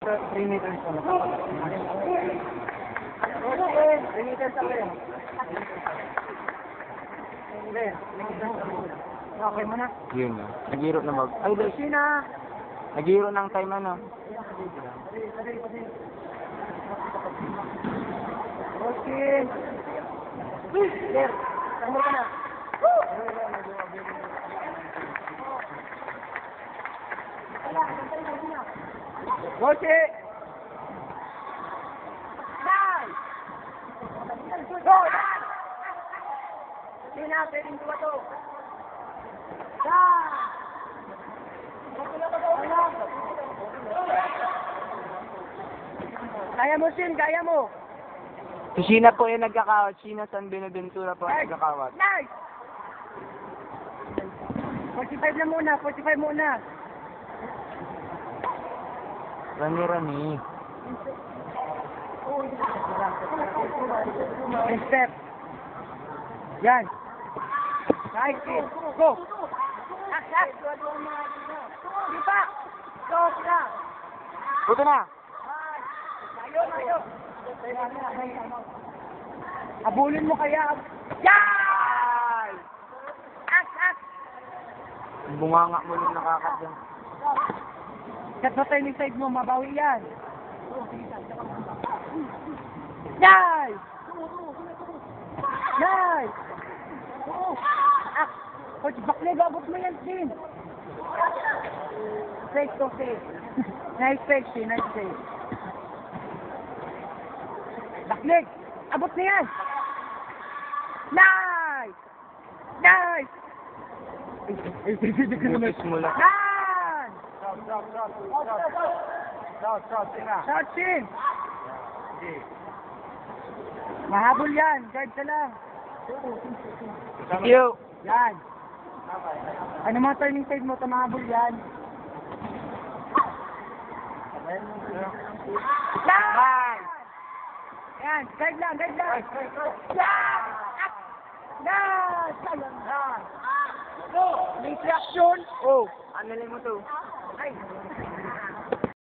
3 meters na. 3 meters na kayo. Okay mo na? Yun na. Nag-hero na mag... Ay, dahil Sina! nag-hero ng time ano. Okay. There. Tama ka na. Roche! Nice! Go! Sina, pwedeng ba to? Kaya mo, Sin, kaya mo. Si Sheena po yung nagkakawat. Sheena San Benaventura po yung nagkakawat. Nice! 45 na muna, 45 muna. Rani. Next step. Yan. Nice, Sin. Go! Ak! Di pa! Go, sila! Puto na! Tayo! Habulin mo kaya. Yan! Ak! Bunganga mo yung nakakat dyan. Kat sa training side mo, mabawi yan. Nice! Nice! Ak! Coach, baklig, abot mo yan, Sin. Fake to fake. Nice fake, Sin. Nice fake. Baklig! Abot na yan! Nice! Nice! Butis mo lang. Yan! Shot, Sin! Mahabol yan. Guard ka lang. Thank you! Yan. Ano mga turning side mo? Mahabol yan. Yan! Yan. Guard lang. Yan! Yan! Sayang na. May reaction. Oh! Ano lang mo to? Ay!